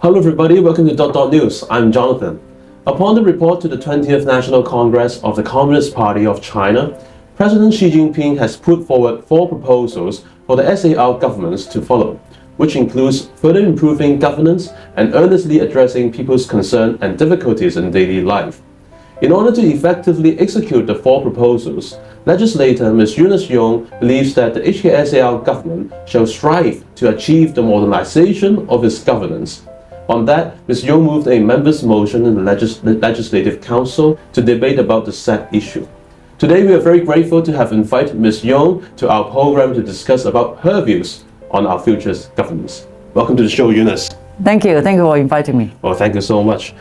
Hello everybody, welcome to News. I'm Jonathan. Upon the report to the 20th National Congress of the Communist Party of China, President Xi Jinping has put forward 4 proposals for the SAR governments to follow, which includes further improving governance and earnestly addressing people's concerns and difficulties in daily life. In order to effectively execute the 4 proposals, legislator Ms. Eunice Yong believes that the HKSAR government shall strive to achieve the modernization of its governance. On that, Ms. Yong moved a members' motion in the Legislative Council to debate about the said issue. Today, we are very grateful to have invited Ms. Yong to our program to discuss about her views on our future governance. Welcome to the show, Eunice. Thank you for inviting me. Well, thank you so much.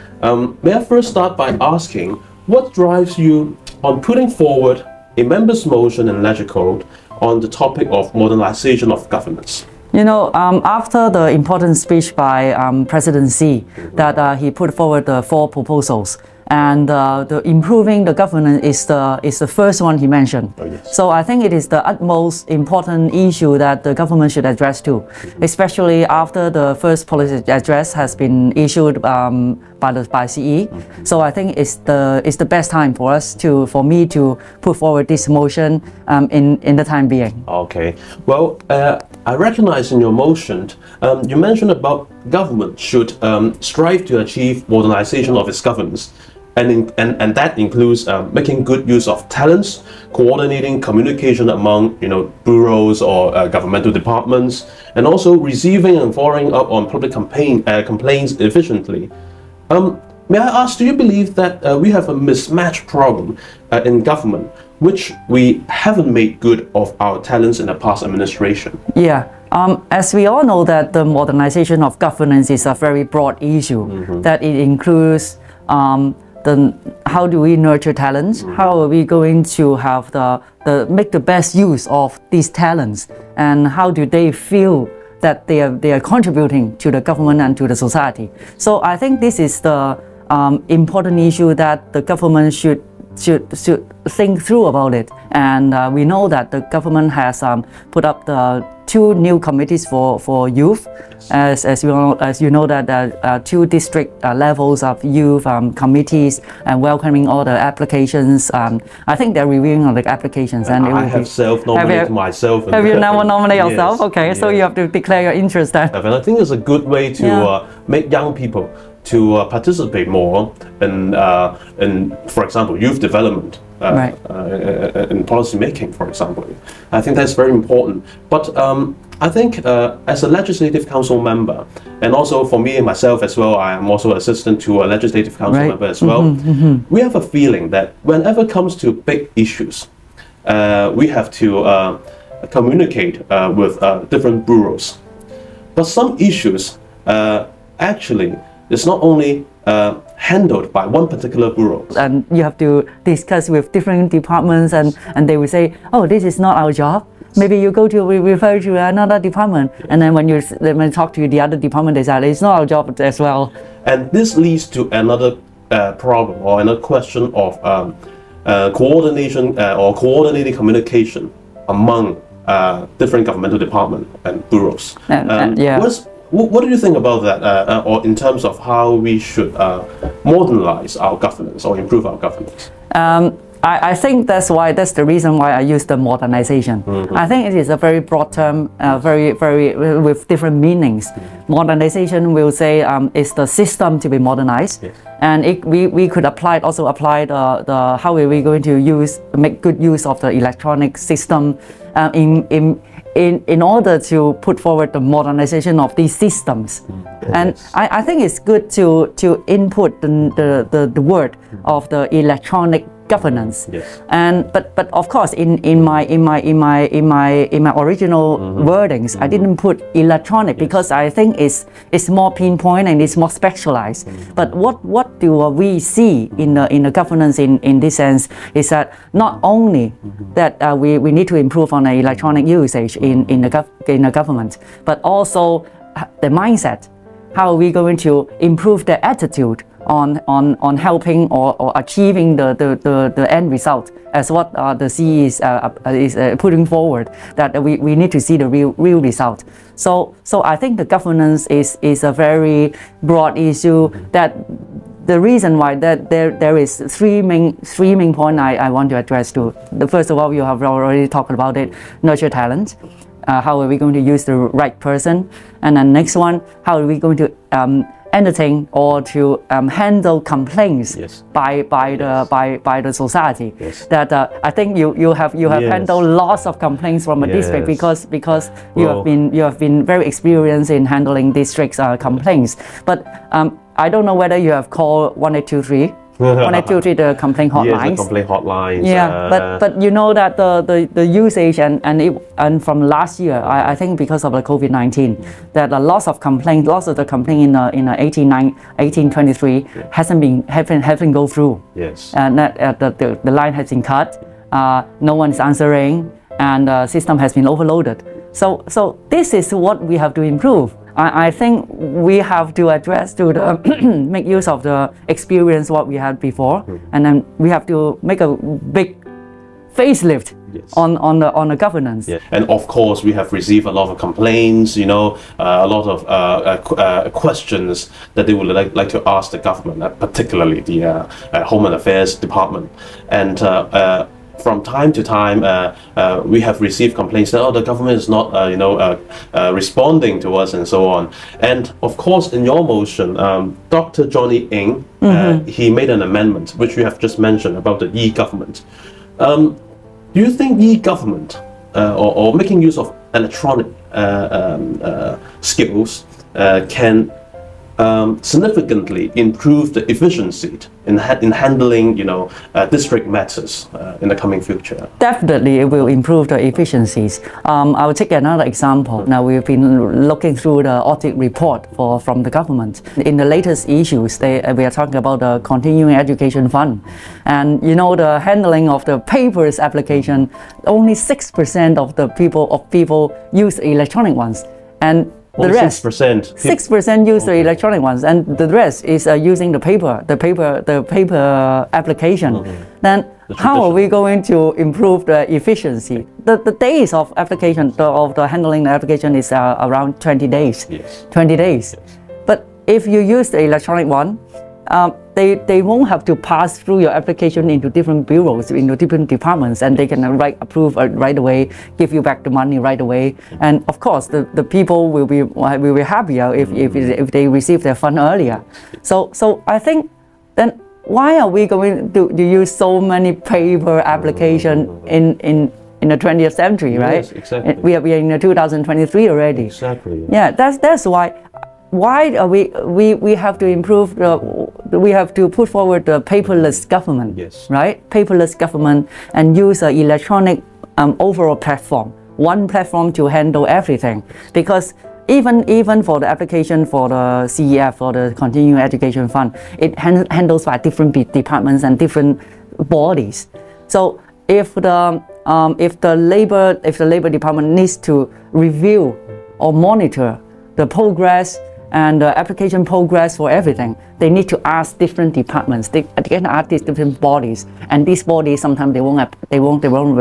May I first start by asking, what drives you on putting forward a members' motion in Legicode on the topic of modernization of governance? You know, after the important speech by President Xi, that he put forward the 4 proposals, and the improving the governance is the first one he mentioned. Oh, yes. So I think it is the utmost important issue that the government should address too, especially after the first policy address has been issued by CE. So I think it's the best time for me to put forward this motion in the time being. Okay. Well, I recognize in your motion you mentioned about government should strive to achieve modernization of its governance. And that includes making good use of talents, coordinating communication among bureaus or governmental departments, and also receiving and following up on public complaints efficiently. May I ask, do you believe that we have a mismatch problem in government, which we haven't made good of our talents in the past administration? Yeah. As we all know that the modernization of governance is a very broad issue, that it includes how do we nurture talents? How are we going to have make the best use of these talents? And how do they feel that they are contributing to the government and to the society? So I think this is the important issue that the government should think through about it. And we know that the government has put up the 2 new committees for youth, as you know that there are 2 district levels of youth committees and welcoming all the applications. I think they're reviewing all the applications. And I have self-nominated myself. Have you now nominated yourself? Yes, okay, yes. So you have to declare your interest then. And I think it's a good way to make young people to participate more in, for example, youth development, in policy making, for example. I think that's very important. But I think as a Legislative Council member, and also for me and myself as well, I am also assistant to a Legislative Council member as well, we have a feeling that whenever it comes to big issues, we have to communicate with different bureaus. But some issues actually it's not only handled by one particular bureau. And you have to discuss with different departments and they will say, oh, this is not our job. Maybe you go to refer to another department. And then when you talk to the other department, they say, it's not our job as well. And this leads to another problem or another question of coordination or coordinated communication among different governmental departments and bureaus. What do you think about that, or in terms of how we should modernize our governance or improve our governance? I think that's the reason why I use the modernization. I think it is a very broad term, very with different meanings. Modernization will say is the system to be modernized, and we could apply the how are we going to make good use of the electronic system in order to put forward the modernization of these systems. And I think it's good to input the word of the electronic governance. And but of course in my original wordings, I didn't put electronic because I think it's more pinpoint and it's more specialized. But what do we see in the governance in this sense is that not only that we need to improve on the electronic usage in the government, but also the mindset. How are we going to improve the attitude on helping or achieving the end result as what the CE is putting forward, that we need to see the real result. So I think the governance is a very broad issue. That the reason why that there is three main points I want to address to. The first of all, you have already talked about it: nurture talent. How are we going to use the right person? And then next one, how are we going to entertain or to handle complaints by the society? That I think you have handled lots of complaints from a district because you have been very experienced in handling districts complaints. But I don't know whether you have called 1823. 1823, the complaint hotlines. Yes, the complaint hotlines. Yeah, but you know that the usage and from last year, I think because of the COVID-19, that a lots of the complaint in 1823 haven't go through. Yes. And that the line has been cut. No one is answering, and the system has been overloaded. So this is what we have to improve. I think we have to address to the make use of the experience what we had before, and then we have to make a big facelift on the governance. Yeah. And of course, we have received a lot of complaints, a lot of questions that they would like to ask the government, particularly the Home Affairs Department. And from time to time, we have received complaints that the government is not, responding to us and so on. And of course, in your motion, Dr. Johnny Ng, he made an amendment, which you have just mentioned about the e-government. Do you think e-government or making use of electronic skills can significantly improve the efficiency in handling, district matters in the coming future? Definitely, it will improve the efficiencies. I will take another example. Now we've been looking through the audit report from the government. In the latest issues, we are talking about the continuing education fund, and the handling of the papers application. Only 6% of the people use electronic ones, and the rest 6% use the electronic ones, and the rest is using the paper application. Then how are we going to improve the efficiency? The days of application of the handling the application is around 20 days. 20 days. But if you use the electronic one, they won't have to pass through your application into different bureaus, into different departments, and they can approve right away, give you back the money right away. And of course, the people will be happier if they receive their fund earlier. So I think then why are we going to use so many paper application in the 20th century, right? Yes, exactly. We are in 2023 already. Exactly. Yeah, that's why are we have to improve we have to put forward the paperless government, right? Paperless government, and use an electronic overall platform, one platform to handle everything. Because even for the application for the CEF, for the Continuing Education Fund, it handles by different departments and different bodies. So if the labor department needs to review or monitor the progress and the application progress for everything, they need to ask different departments. They can ask these different bodies, and these bodies sometimes they won't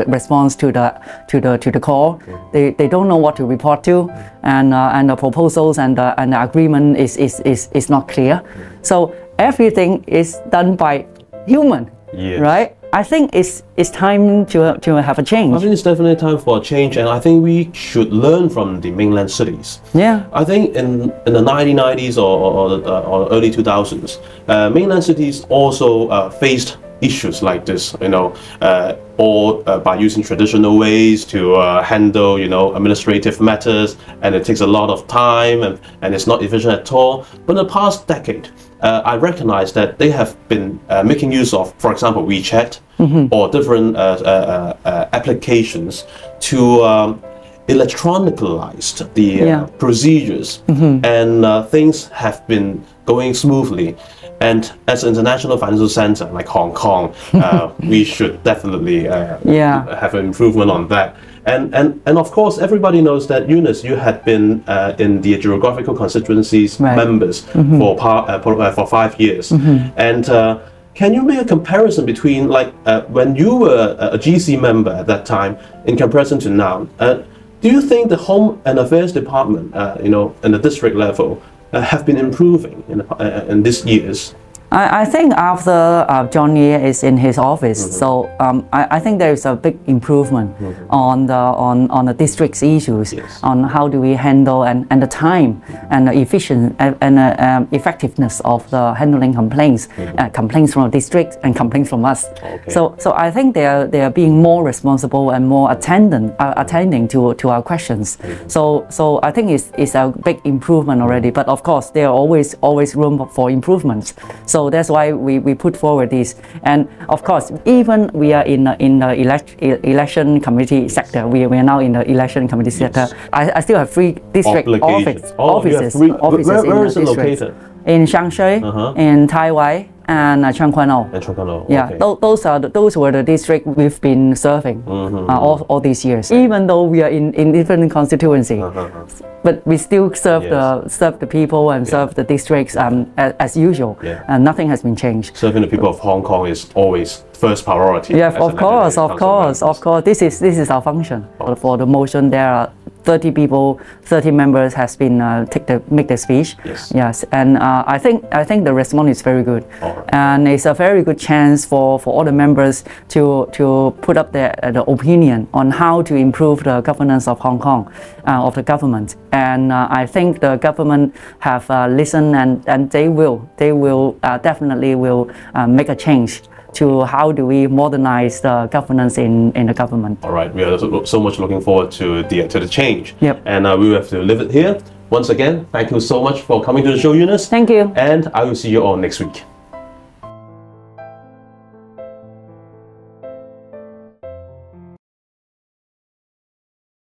respond to the call. They don't know what to report to, and the proposals and the agreement is not clear. So everything is done by human, right? I think it's time to have a change. I think it's definitely time for a change, and I think we should learn from the mainland cities. Yeah. I think in the 1990s or early 2000s, mainland cities also faced issues like this, or by using traditional ways to handle, administrative matters, and it takes a lot of time and it's not efficient at all. But in the past decade, I recognize that they have been making use of, for example, WeChat or different applications to electronicalize the procedures, and things have been going smoothly. And as an international financial center like Hong Kong, we should definitely have an improvement on that. And of course, everybody knows that Eunice, you had been in the geographical constituencies members for 5 years, and can you make a comparison between when you were a GC member at that time in comparison to now? Do you think the Home and Affairs Department, in the district level, have been improving in these years? I think after John Ye is in his office, so I think there is a big improvement on the district's issues, on how do we handle and the time and the effectiveness of the handling complaints, complaints from the district and complaints from us. So I think they are being more responsible and more attending to our questions. So I think it's a big improvement already. But of course, there are always room for improvements. So that's why we put forward this. And of course, even we are in the election committee sector. We are now in the election committee sector. I still have 3 district offices. Where is it located? In Shangshui, in Tai Wai, and Changquanao. Yeah, those were the districts we've been serving all these years. Even though we are in different constituency, but we still serve the people and serve the districts as usual, and nothing has been changed. Serving the people of Hong Kong is always first priority. Yeah, of course. This is our function. For the motion, there are 30 people, 30 members has been make the speech. Yes, and I think the response is very good, and it's a very good chance for all the members to put up the opinion on how to improve the governance of Hong Kong, of the government. And I think the government have listened, and they will definitely make a change to how do we modernize the governance in the government. All right, we are so much looking forward to the change. Yep. And we will have to leave it here. Once again, thank you so much for coming to the show, Eunice. Thank you. And I will see you all next week.